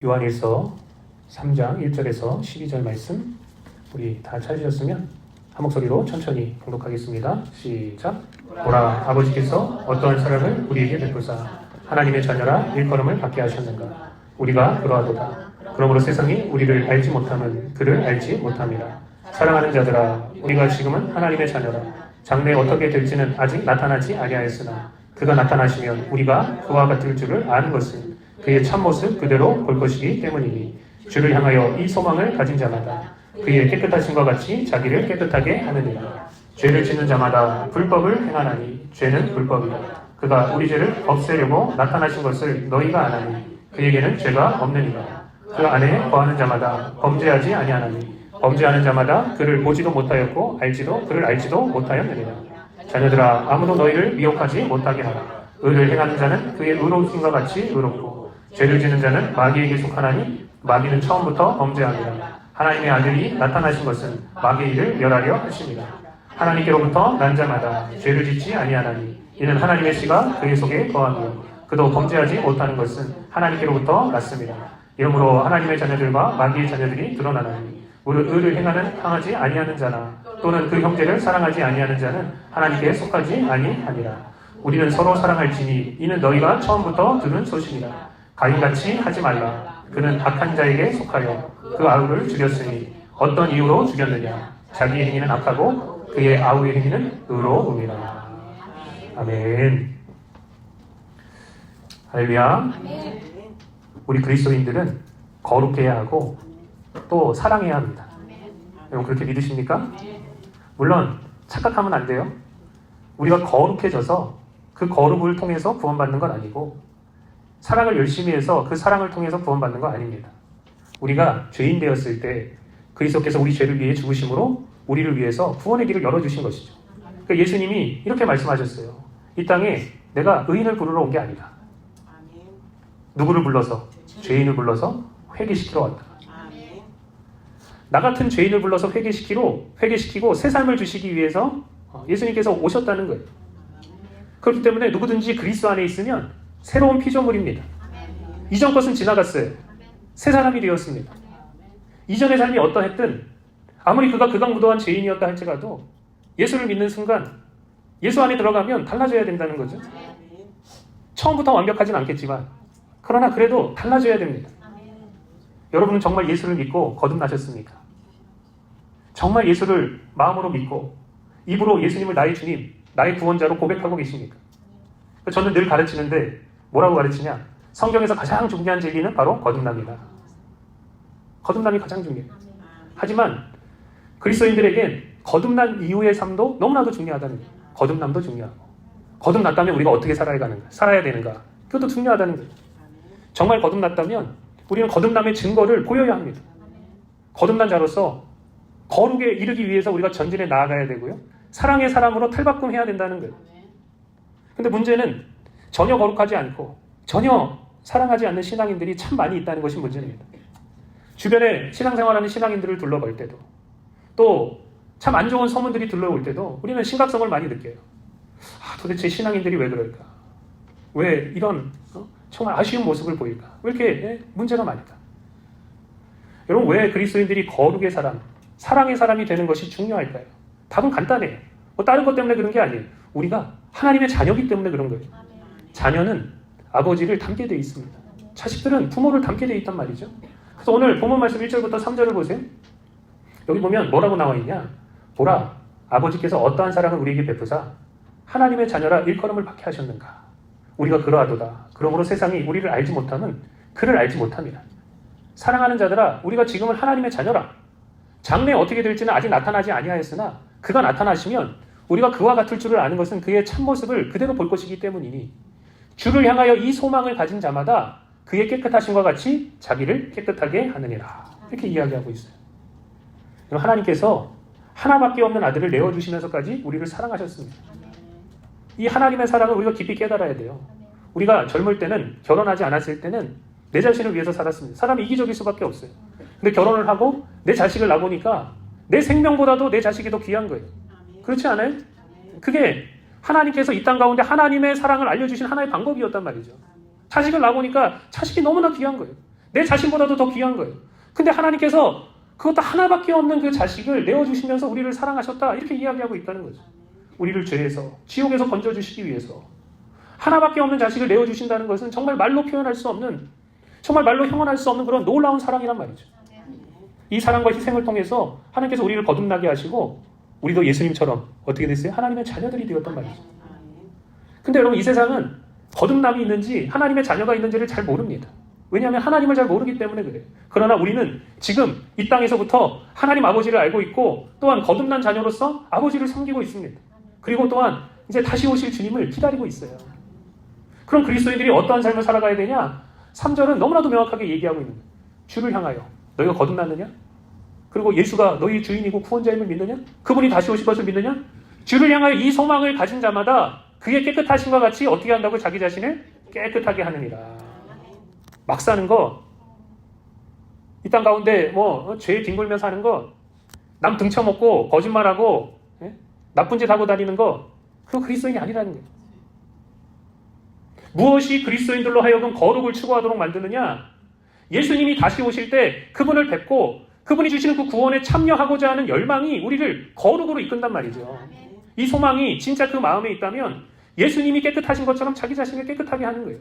요한일서 3장 1절에서 12절 말씀 우리 다 찾으셨으면 한 목소리로 천천히 봉독하겠습니다. 시작. 보라, 아버지께서 어떠한 사랑을 우리에게 베푸사 하나님의 자녀라 일컬음을 받게 하셨는가. 우리가 그러하도다. 그러므로 세상이 우리를 알지 못함은 그를 알지 못함이라. 사랑하는 자들아, 우리가 지금은 하나님의 자녀라. 장래에 어떻게 될지는 아직 나타나지 아니하였으나 그가 나타나시면 우리가 그와 같을 줄을 아는 것은 그의 참모습 그대로 볼 것이기 때문이니 주를 향하여 이 소망을 가진 자마다 그의 깨끗하심과 같이 자기를 깨끗하게 하느니라. 죄를 짓는 자마다 불법을 행하나니 죄는 불법이라. 그가 우리 죄를 없애려고 나타나신 것을 너희가 아나니 그에게는 죄가 없느니라. 그 안에 거하는 자마다 범죄하지 아니하나니 범죄하는 자마다 그를 보지도 못하였고 그를 알지도 못하였느니라. 자녀들아, 아무도 너희를 미혹하지 못하게 하라. 의를 행하는 자는 그의 의로우심과 같이 의롭고 죄를 지는 자는 마귀에게 속하나니 마귀는 처음부터 범죄하니라. 하나님의 아들이 나타나신 것은 마귀의 일을 멸하려 하십니다. 하나님께로부터 난 자마다 죄를 짓지 아니하나니 이는 하나님의 씨가 그의 속에 거하며 그도 범죄하지 못하는 것은 하나님께로부터 났습니다. 이러므로 하나님의 자녀들과 마귀의 자녀들이 드러나나니 의를 행하지 아니하는 자나 또는 그 형제를 사랑하지 아니하는 자는 하나님께 속하지 아니하니라. 우리는 서로 사랑할지니 이는 너희가 처음부터 들은 소식이라. 가인같이 하지 말라. 그는 악한 자에게 속하여 그 아우를 죽였으니 어떤 이유로 죽였느냐. 자기의 행위는 악하고 그의 아우의 행위는 의로움이라. 아멘. 할렐루야. 우리 그리스도인들은 거룩해야 하고 또 사랑해야 합니다. 여러분 그렇게 믿으십니까? 물론 착각하면 안 돼요. 우리가 거룩해져서 그 거룩을 통해서 구원받는 건 아니고 사랑을 열심히 해서 그 사랑을 통해서 구원받는 거 아닙니다. 우리가 죄인 되었을 때 그리스도께서 우리 죄를 위해 죽으심으로 우리를 위해서 구원의 길을 열어주신 것이죠. 그러니까 예수님이 이렇게 말씀하셨어요. 이 땅에 내가 의인을 부르러 온 게 아니다. 누구를 불러서? 죄인을 불러서 회개시키러 왔다. 나 같은 죄인을 불러서 회개시키고 새 삶을 주시기 위해서 예수님께서 오셨다는 거예요. 그렇기 때문에 누구든지 그리스도 안에 있으면 새로운 피조물입니다. 이전 것은 지나갔어요. 새 사람이 되었습니다. 이전의 삶이 어떠했든 아무리 그가 극악무도한 죄인이었다 할지라도 예수를 믿는 순간 예수 안에 들어가면 달라져야 된다는 거죠. 처음부터 완벽하진 않겠지만 그러나 그래도 달라져야 됩니다. 여러분은 정말 예수를 믿고 거듭나셨습니까? 정말 예수를 마음으로 믿고 입으로 예수님을 나의 주님, 나의 구원자로 고백하고 계십니까? 저는 늘 가르치는데 뭐라고 가르치냐? 성경에서 가장 중요한 진리는 바로 거듭남이다. 거듭남이 가장 중요해요. 하지만 그리스도인들에겐 거듭난 이후의 삶도 너무나도 중요하다는 거예요. 거듭남도 중요하고 거듭났다면 우리가 어떻게 살아야 되는가? 그것도 중요하다는 거예요. 정말 거듭났다면 우리는 거듭남의 증거를 보여야 합니다. 거듭난 자로서 거룩에 이르기 위해서 우리가 전진해 나아가야 되고요. 사랑의 사람으로 탈바꿈해야 된다는 거예요. 근데 문제는 전혀 거룩하지 않고 전혀 사랑하지 않는 신앙인들이 참 많이 있다는 것이 문제입니다. 주변에 신앙생활하는 신앙인들을 둘러볼 때도 또 참 안 좋은 소문들이 들러올 때도 우리는 심각성을 많이 느껴요. 도대체 신앙인들이 왜 그럴까? 왜 이런 정말 아쉬운 모습을 보일까? 왜 이렇게 문제가 많을까? 여러분 왜 그리스도인들이 거룩의 사람, 사랑의 사람이 되는 것이 중요할까요? 답은 간단해요. 다른 것 때문에 그런 게 아니에요. 우리가 하나님의 자녀이기 때문에 그런 거예요. 자녀는 아버지를 닮게 되어 있습니다. 자식들은 부모를 닮게 되어 있단 말이죠. 그래서 오늘 본문 말씀 1절부터 3절을 보세요. 여기 보면 뭐라고 나와 있냐? 보라, 아버지께서 어떠한 사랑을 우리에게 베푸사 하나님의 자녀라 일컬음을 받게 하셨는가. 우리가 그러하도다. 그러므로 세상이 우리를 알지 못함은 그를 알지 못함이라. 사랑하는 자들아, 우리가 지금은 하나님의 자녀라. 장래에 어떻게 될지는 아직 나타나지 아니하였으나 그가 나타나시면 우리가 그와 같을 줄을 아는 것은 그의 참모습을 그대로 볼 것이기 때문이니 주를 향하여 이 소망을 가진 자마다 그의 깨끗하심과 같이 자기를 깨끗하게 하느니라. 이렇게 이야기하고 있어요. 하나님께서 하나밖에 없는 아들을 내어주시면서까지 우리를 사랑하셨습니다. 이 하나님의 사랑을 우리가 깊이 깨달아야 돼요. 우리가 젊을 때는 결혼하지 않았을 때는 내 자신을 위해서 살았습니다. 사람이 이기적일 수밖에 없어요. 근데 결혼을 하고 내 자식을 낳아보니까 내 생명보다도 내 자식이 더 귀한 거예요. 그렇지 않아요? 그게 하나님께서 이 땅 가운데 하나님의 사랑을 알려주신 하나의 방법이었단 말이죠. 자식을 낳아보니까 자식이 너무나 귀한 거예요. 내 자신보다도 더 귀한 거예요. 근데 하나님께서 그것도 하나밖에 없는 그 자식을 내어주시면서 우리를 사랑하셨다 이렇게 이야기하고 있다는 거죠. 우리를 죄에서, 지옥에서 건져주시기 위해서 하나밖에 없는 자식을 내어주신다는 것은 정말 말로 표현할 수 없는, 정말 말로 형언할 수 없는 그런 놀라운 사랑이란 말이죠. 이 사랑과 희생을 통해서 하나님께서 우리를 거듭나게 하시고 우리도 예수님처럼 어떻게 됐어요? 하나님의 자녀들이 되었단 말이죠. 근데 여러분, 이 세상은 거듭남이 있는지 하나님의 자녀가 있는지를 잘 모릅니다. 왜냐하면 하나님을 잘 모르기 때문에 그래요. 그러나 우리는 지금 이 땅에서부터 하나님 아버지를 알고 있고 또한 거듭난 자녀로서 아버지를 섬기고 있습니다. 그리고 또한 이제 다시 오실 주님을 기다리고 있어요. 그럼 그리스도인들이 어떠한 삶을 살아가야 되냐? 3절은 너무나도 명확하게 얘기하고 있는 거예요. 주를 향하여 너희가 거듭났느냐? 그리고 예수가 너희 주인이고 구원자임을 믿느냐? 그분이 다시 오실 것을 믿느냐? 주를 향하여 이 소망을 가진 자마다 그의 깨끗하심과 같이 어떻게 한다고? 자기 자신을 깨끗하게 하느니라. 막 사는 거, 이 땅 가운데 죄에 뒹굴며 사는 거, 남 등쳐먹고 거짓말하고 나쁜 짓 하고 다니는 거, 그거 그리스도인이 아니라는 거예요. 무엇이 그리스도인들로 하여금 거룩을 추구하도록 만드느냐? 예수님이 다시 오실 때 그분을 뵙고 그분이 주시는 그 구원에 참여하고자 하는 열망이 우리를 거룩으로 이끈단 말이죠. 이 소망이 진짜 그 마음에 있다면 예수님이 깨끗하신 것처럼 자기 자신을 깨끗하게 하는 거예요.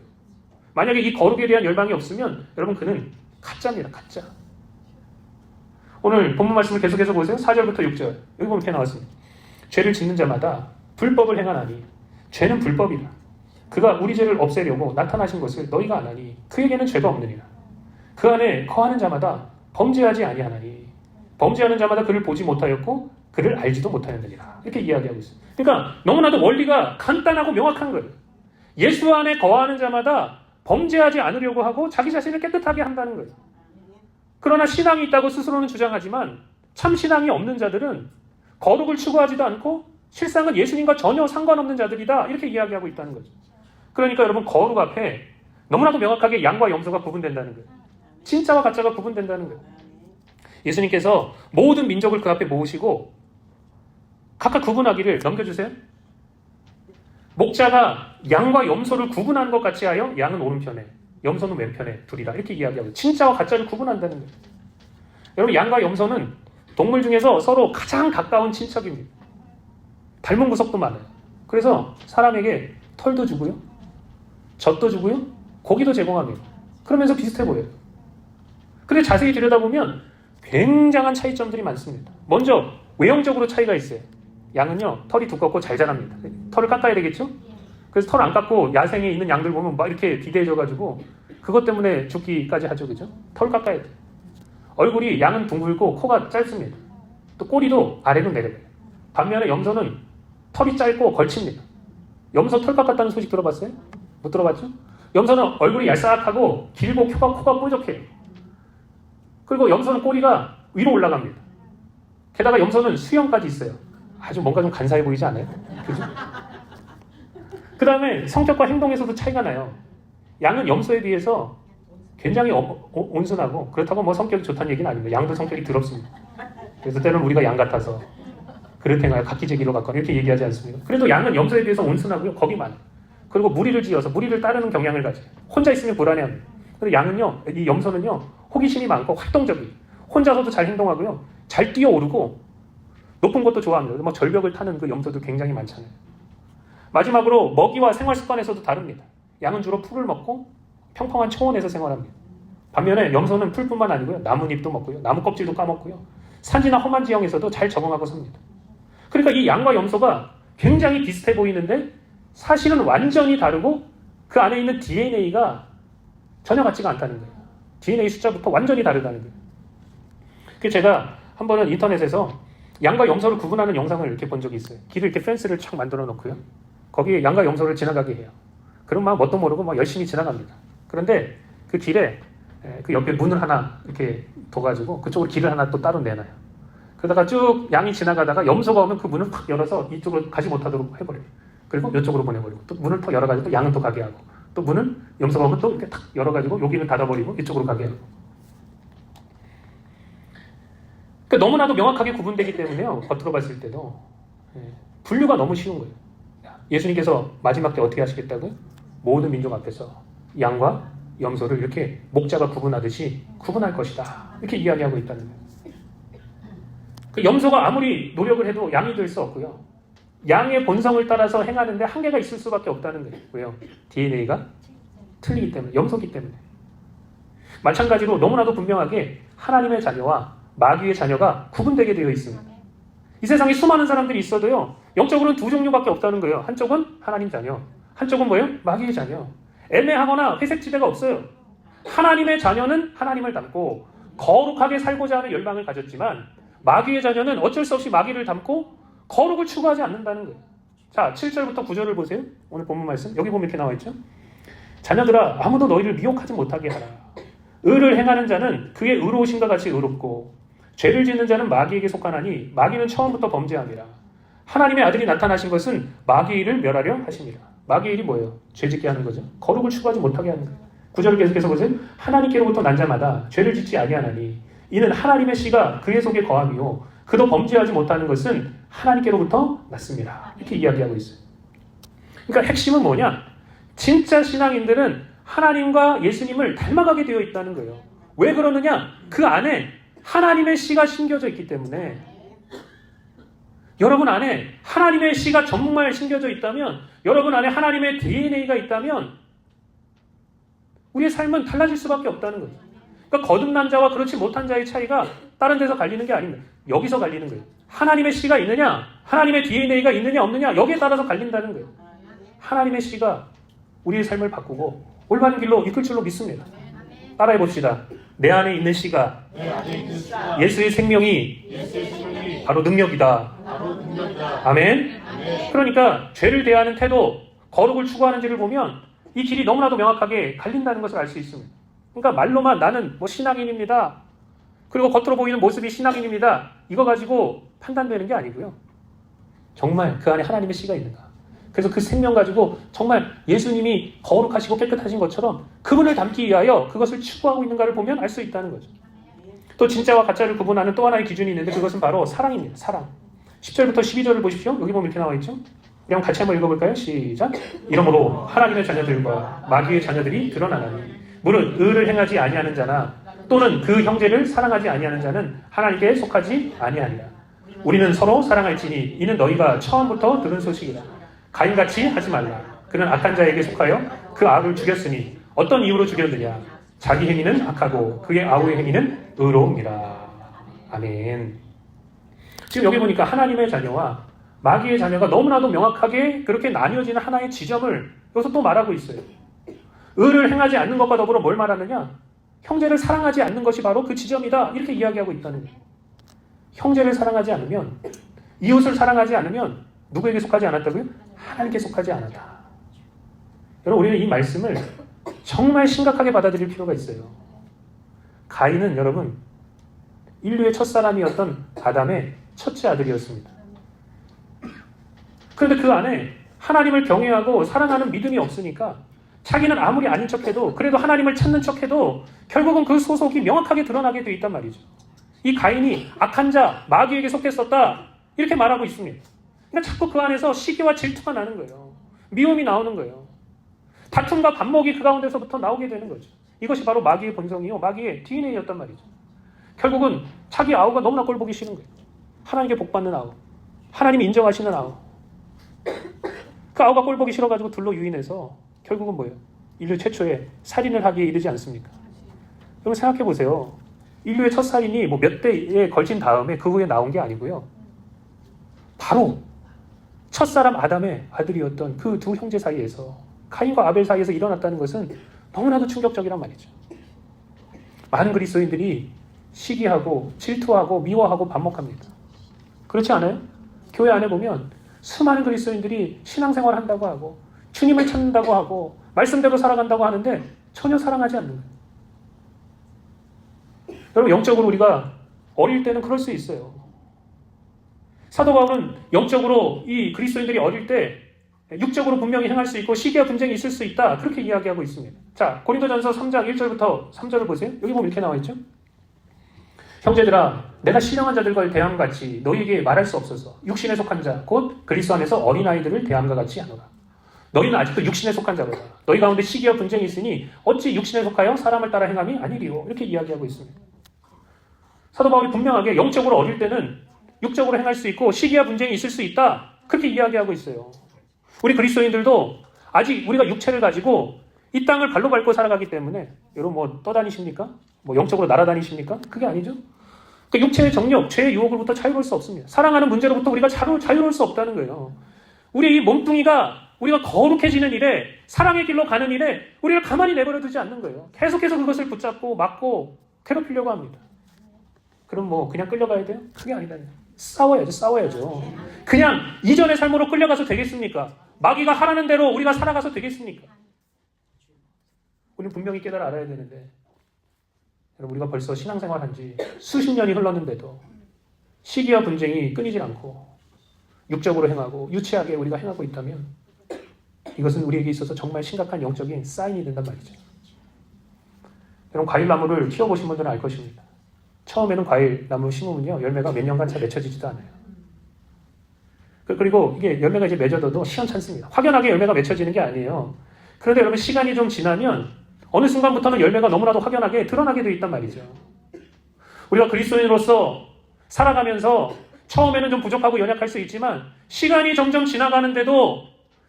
만약에 이 거룩에 대한 열망이 없으면 여러분, 그는 가짜입니다. 가짜. 오늘 본문 말씀을 계속해서 보세요. 4절부터 6절. 여기 보면 이렇게 나왔습니다. 죄를 짓는 자마다 불법을 행하나니 죄는 불법이라. 그가 우리 죄를 없애려고 나타나신 것을 너희가 아나니 그에게는 죄가 없느니라. 그 안에 거하는 자마다 범죄하지 아니하나니 범죄하는 자마다 그를 보지 못하였고 그를 알지도 못하였느니라. 이렇게 이야기하고 있어요. 그러니까 너무나도 원리가 간단하고 명확한 거예요. 예수 안에 거하는 자마다 범죄하지 않으려고 하고 자기 자신을 깨끗하게 한다는 거예요. 그러나 신앙이 있다고 스스로는 주장하지만 참 신앙이 없는 자들은 거룩을 추구하지도 않고 실상은 예수님과 전혀 상관없는 자들이다 이렇게 이야기하고 있다는 거죠. 그러니까 여러분, 거룩 앞에 너무나도 명확하게 양과 염소가 구분된다는 거예요. 진짜와 가짜가 구분된다는 거예요. 예수님께서 모든 민족을 그 앞에 모으시고 각각 구분하기를 넘겨주세요. 목자가 양과 염소를 구분하는 것 같이 하여 양은 오른편에 염소는 왼편에 두리라 이렇게 이야기하고 진짜와 가짜를 구분한다는 거예요. 여러분, 양과 염소는 동물 중에서 서로 가장 가까운 친척입니다. 닮은 구석도 많아요. 그래서 사람에게 털도 주고요, 젖도 주고요, 고기도 제공합니다. 그러면서 비슷해 보여요. 근데 자세히 들여다보면 굉장한 차이점들이 많습니다. 먼저 외형적으로 차이가 있어요. 양은요, 털이 두껍고 잘 자랍니다. 털을 깎아야 되겠죠? 그래서 털 안 깎고 야생에 있는 양들 보면 막 이렇게 비대해져가지고 그것 때문에 죽기까지 하죠. 그죠? 털 깎아야 돼요. 얼굴이 양은 둥글고 코가 짧습니다. 또 꼬리도 아래로 내려가요. 반면에 염소는 털이 짧고 걸칩니다. 염소 털 깎았다는 소식 들어봤어요? 못 들어봤죠? 염소는 얼굴이 얄싹하고 길고 코가 뾰족해요. 그리고 염소는 꼬리가 위로 올라갑니다. 게다가 염소는 수염까지 있어요. 아주 뭔가 좀 간사해 보이지 않아요? 그죠? 그 다음에 성격과 행동에서도 차이가 나요. 양은 염소에 비해서 굉장히 온순하고, 그렇다고 뭐 성격이 좋다는 얘기는 아닙니다. 양도 성격이 더럽습니다. 그래서 때로는 우리가 양 같아서 그릇 행하여 각기제기로 갔거나 이렇게 얘기하지 않습니까? 그래도 양은 염소에 비해서 온순하고요, 겁이 많아요. 그리고 무리를 지어서 무리를 따르는 경향을 가져요. 혼자 있으면 불안해합니다. 근데 양은요, 이 염소는요, 호기심이 많고 활동적이에요. 혼자서도 잘 행동하고요, 잘 뛰어오르고 높은 것도 좋아합니다. 뭐 절벽을 타는 그 염소도 굉장히 많잖아요. 마지막으로 먹이와 생활 습관에서도 다릅니다. 양은 주로 풀을 먹고 평평한 초원에서 생활합니다. 반면에 염소는 풀뿐만 아니고요, 나뭇잎도 먹고요, 나무 껍질도 까먹고요, 산지나 험한 지형에서도 잘 적응하고 삽니다. 그러니까 이 양과 염소가 굉장히 비슷해 보이는데 사실은 완전히 다르고 그 안에 있는 DNA가 전혀 같지가 않다는 거예요. DNA 숫자부터 완전히 다르다는 거예요. 그래서 제가 한 번은 인터넷에서 양과 염소를 구분하는 영상을 이렇게 본 적이 있어요. 길을 이렇게 펜스를 쫙 만들어 놓고요, 거기에 양과 염소를 지나가게 해요. 그럼 막 뭣도 모르고 막 열심히 지나갑니다. 그런데 그 길에 그 옆에 문을 하나 이렇게 둬가지고 그쪽으로 길을 하나 또 따로 내놔요. 그러다가 쭉 양이 지나가다가 염소가 오면 그 문을 팍 열어서 이쪽으로 가지 못하도록 해버려요. 그리고 이쪽으로 보내버리고 또 문을 또 열어가지고 양은 또 가게 하고, 또 문을 염소가 오면 또 이렇게 탁 열어가지고 여기는 닫아버리고 이쪽으로 가게 하고. 그러니까 너무나도 명확하게 구분되기 때문에요, 겉으로 봤을 때도 분류가 너무 쉬운 거예요. 예수님께서 마지막 때 어떻게 하시겠다고요? 모든 민족 앞에서 양과 염소를 이렇게 목자가 구분하듯이 구분할 것이다. 이렇게 이야기하고 있다는 거예요. 그 염소가 아무리 노력을 해도 양이 될 수 없고요. 양의 본성을 따라서 행하는데 한계가 있을 수밖에 없다는 거예요. 왜요? DNA가 틀리기 때문에, 염소기 때문에. 마찬가지로 너무나도 분명하게 하나님의 자녀와 마귀의 자녀가 구분되게 되어 있습니다. 이 세상에 수많은 사람들이 있어도요, 영적으로는 두 종류밖에 없다는 거예요. 한쪽은 하나님 자녀, 한쪽은 뭐예요? 마귀의 자녀. 애매하거나 회색지대가 없어요. 하나님의 자녀는 하나님을 닮고 거룩하게 살고자 하는 열망을 가졌지만, 마귀의 자녀는 어쩔 수 없이 마귀를 닮고 거룩을 추구하지 않는다는 거예요. 자, 7절부터 9절을 보세요. 오늘 본문 말씀. 여기 보면 이렇게 나와 있죠. 자녀들아, 아무도 너희를 미혹하지 못하게 하라. 의를 행하는 자는 그의 의로우신과 같이 의롭고 죄를 짓는 자는 마귀에게 속하나니 마귀는 처음부터 범죄함이라. 하나님의 아들이 나타나신 것은 마귀의 일을 멸하려 하심이라. 마귀의 일이 뭐예요? 죄짓게 하는 거죠. 거룩을 추구하지 못하게 하는 거예요. 9절을 계속해서 보세요. 하나님께로부터 난 자마다 죄를 짓지 아니하나니 이는 하나님의 씨가 그의 속에 거함이요 그도 범죄하지 못하는 것은 하나님께로부터 났습니다. 이렇게 이야기하고 있어요. 그러니까 핵심은 뭐냐? 진짜 신앙인들은 하나님과 예수님을 닮아가게 되어 있다는 거예요. 왜 그러느냐? 그 안에 하나님의 씨가 심겨져 있기 때문에. 여러분 안에 하나님의 씨가 정말 심겨져 있다면, 여러분 안에 하나님의 DNA가 있다면 우리의 삶은 달라질 수밖에 없다는 거예요. 그러니까 거듭난 자와 그렇지 못한 자의 차이가 다른 데서 갈리는 게 아닙니다. 여기서 갈리는 거예요. 하나님의 씨가 있느냐, 하나님의 DNA가 있느냐 없느냐, 여기에 따라서 갈린다는 거예요. 하나님의 씨가 우리의 삶을 바꾸고 올바른 길로 이끌 줄로 믿습니다. 따라해 봅시다. 내 안에 있는 씨가 예수의 생명이 바로 능력이다. 아멘. 그러니까 죄를 대하는 태도, 거룩을 추구하는지를 보면 이 길이 너무나도 명확하게 갈린다는 것을 알 수 있습니다. 그러니까 말로만 나는 뭐 신앙인입니다. 그리고 겉으로 보이는 모습이 신앙인입니다. 이거 가지고 판단되는 게 아니고요. 정말 그 안에 하나님의 씨가 있는가. 그래서 그 생명 가지고 정말 예수님이 거룩하시고 깨끗하신 것처럼 그분을 닮기 위하여 그것을 추구하고 있는가를 보면 알 수 있다는 거죠. 또 진짜와 가짜를 구분하는 또 하나의 기준이 있는데 그것은 바로 사랑입니다. 사랑. 10절부터 12절을 보십시오. 여기 보면 이렇게 나와 있죠. 우리 한번 같이 한번 읽어볼까요? 시작. 이러므로 하나님의 자녀들과 마귀의 자녀들이 드러나나니 무릇 의를 행하지 아니하는 자나 또는 그 형제를 사랑하지 아니하는 자는 하나님께 속하지 아니하니라. 우리는 서로 사랑할지니 이는 너희가 처음부터 들은 소식이라. 가인같이 하지 말라. 그는 악한 자에게 속하여 그 악을 죽였으니 어떤 이유로 죽였느냐. 자기 행위는 악하고 그의 아우의 행위는 의로움이라. 아멘. 지금 여기 보니까 하나님의 자녀와 마귀의 자녀가 너무나도 명확하게 그렇게 나뉘어지는 하나의 지점을 여기서 또 말하고 있어요. 의를 행하지 않는 것과 더불어 뭘 말하느냐? 형제를 사랑하지 않는 것이 바로 그 지점이다. 이렇게 이야기하고 있다는 거예요. 형제를 사랑하지 않으면, 이웃을 사랑하지 않으면 누구에게 속하지 않았다고요? 하나님께 속하지 않았다. 여러분, 우리는 이 말씀을 정말 심각하게 받아들일 필요가 있어요. 가인은 여러분, 인류의 첫사람이었던 아담의 첫째 아들이었습니다. 그런데 그 안에 하나님을 경외하고 사랑하는 믿음이 없으니까 자기는 아무리 아닌 척해도 그래도 하나님을 찾는 척해도 결국은 그 소속이 명확하게 드러나게 돼 있단 말이죠. 이 가인이 악한 자, 마귀에게 속했었다 이렇게 말하고 있습니다. 그러니까 자꾸 그 안에서 시기와 질투가 나는 거예요. 미움이 나오는 거예요. 다툼과 반목이 그 가운데서부터 나오게 되는 거죠. 이것이 바로 마귀의 본성이요, 마귀의 DNA였단 말이죠. 결국은 자기 아우가 너무나 꼴보기 싫은 거예요. 하나님께 복받는 아우, 하나님이 인정하시는 아우. 그 아우가 꼴보기 싫어가지고 둘로 유인해서 결국은 뭐예요? 인류 최초의 살인을 하기에 이르지 않습니까? 여러분 생각해 보세요. 인류의 첫 살인이 뭐 몇 대에 걸친 다음에 그 후에 나온 게 아니고요. 바로 첫사람 아담의 아들이었던 그 두 형제 사이에서, 가인과 아벨 사이에서 일어났다는 것은 너무나도 충격적이란 말이죠. 많은 그리스도인들이 시기하고 질투하고 미워하고 반목합니다. 그렇지 않아요? 교회 안에 보면 수많은 그리스도인들이 신앙생활 한다고 하고 주님을 찾는다고 하고 말씀대로 살아간다고 하는데 전혀 사랑하지 않는 거예요. 여러분, 영적으로 우리가 어릴 때는 그럴 수 있어요. 사도 바울은 영적으로 이 그리스도인들이 어릴 때 육적으로 분명히 행할 수 있고 시기와 분쟁이 있을 수 있다, 그렇게 이야기하고 있습니다. 자, 고린도전서 3장 1절부터 3절을 보세요. 여기 보면 이렇게 나와 있죠. 형제들아, 내가 신령한 자들과 대함 같이 너희에게 말할 수 없어서 육신에 속한 자 곧 그리스도 안에서 어린아이들을 대함과 같이 하노라. 너희는 아직도 육신에 속한 자로다. 너희 가운데 시기와 분쟁이 있으니 어찌 육신에 속하여 사람을 따라 행함이 아니리요. 이렇게 이야기하고 있습니다. 사도 바울이 분명하게 영적으로 어릴 때는 육적으로 행할 수 있고 시기와 분쟁이 있을 수 있다. 그렇게 이야기하고 있어요. 우리 그리스도인들도 아직 우리가 육체를 가지고 이 땅을 발로 밟고 살아가기 때문에 여러분 뭐 떠다니십니까? 뭐 영적으로 날아다니십니까? 그게 아니죠. 그 육체의 정욕, 죄의 유혹으로부터 자유로울 수 없습니다. 사랑하는 문제로부터 우리가 자유로울 수 없다는 거예요. 우리 이 몸뚱이가 우리가 거룩해지는 일에 사랑의 길로 가는 일에 우리를 가만히 내버려 두지 않는 거예요. 계속해서 그것을 붙잡고 막고 괴롭히려고 합니다. 그럼 뭐 그냥 끌려가야 돼요? 그게 아니다요. 싸워야죠. 그냥 이전의 삶으로 끌려가서 되겠습니까? 마귀가 하라는 대로 우리가 살아가서 되겠습니까? 우리는 분명히 깨달아 알아야 되는데 여러분 우리가 벌써 신앙생활 한 지 수십 년이 흘렀는데도 시기와 분쟁이 끊이질 않고 육적으로 행하고 유치하게 우리가 행하고 있다면 이것은 우리에게 있어서 정말 심각한 영적인 사인이 된단 말이죠. 여러분 과일나무를 키워보신 분들은 알 것입니다. 처음에는 과일나무 심으면요 열매가 몇 년간 잘 맺혀지지도 않아요. 그리고 이게 열매가 이제 맺어져도 시원찮습니다. 확연하게 열매가 맺혀지는 게 아니에요. 그런데 여러분 시간이 좀 지나면 어느 순간부터는 열매가 너무나도 확연하게 드러나게 되어 있단 말이죠. 우리가 그리스도인으로서 살아가면서 처음에는 좀 부족하고 연약할 수 있지만 시간이 점점 지나가는데도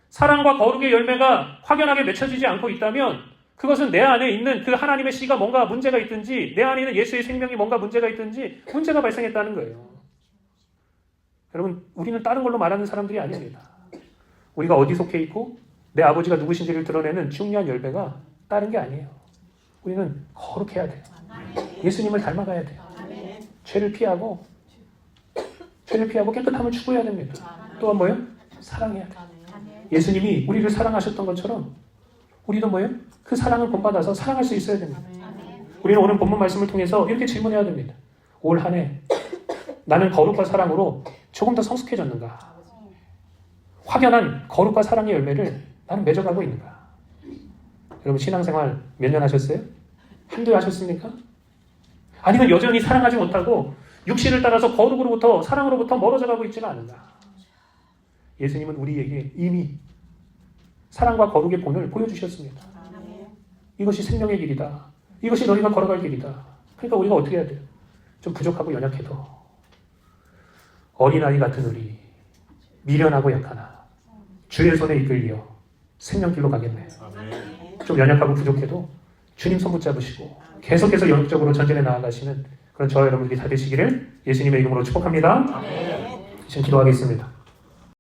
사랑과 거룩의 열매가 확연하게 맺혀지지 않고 있다면 그것은 내 안에 있는 그 하나님의 씨가 뭔가 문제가 있든지 내 안에 있는 예수의 생명이 뭔가 문제가 있든지 문제가 발생했다는 거예요. 여러분 우리는 다른 걸로 말하는 사람들이 아닙니다. 우리가 어디 속해 있고 내 아버지가 누구신지를 드러내는 중요한 열매가 다른 게 아니에요. 우리는 거룩해야 돼요. 예수님을 닮아가야 돼요. 죄를 피하고 깨끗함을 추구해야 됩니다. 또한 뭐예요? 사랑해야 돼요. 예수님이 우리를 사랑하셨던 것처럼 우리도 뭐예요? 그 사랑을 본받아서 사랑할 수 있어야 됩니다. 우리는 오늘 본문 말씀을 통해서 이렇게 질문해야 됩니다. 올 한 해 나는 거룩과 사랑으로 조금 더 성숙해졌는가? 확연한 거룩과 사랑의 열매를 나는 맺어가고 있는가? 여러분 신앙생활 몇 년 하셨어요? 한두 해 하셨습니까? 아니면 여전히 사랑하지 못하고 육신을 따라서 거룩으로부터 사랑으로부터 멀어져 가고 있지는 않은가? 예수님은 우리에게 이미 사랑과 거룩의 본을 보여주셨습니다. 이것이 생명의 길이다. 이것이 너희가 걸어갈 길이다. 그러니까 우리가 어떻게 해야 돼요? 좀 부족하고 연약해도 어린아이 같은 우리 미련하고 약하나 주의 손에 이끌려 생명길로 가겠네. 좀 연약하고 부족해도 주님 손 붙잡으시고 계속해서 영적으로 전진해 나아가시는 그런 저와 여러분들이 다 되시기를 예수님의 이름으로 축복합니다. 지금 기도하겠습니다.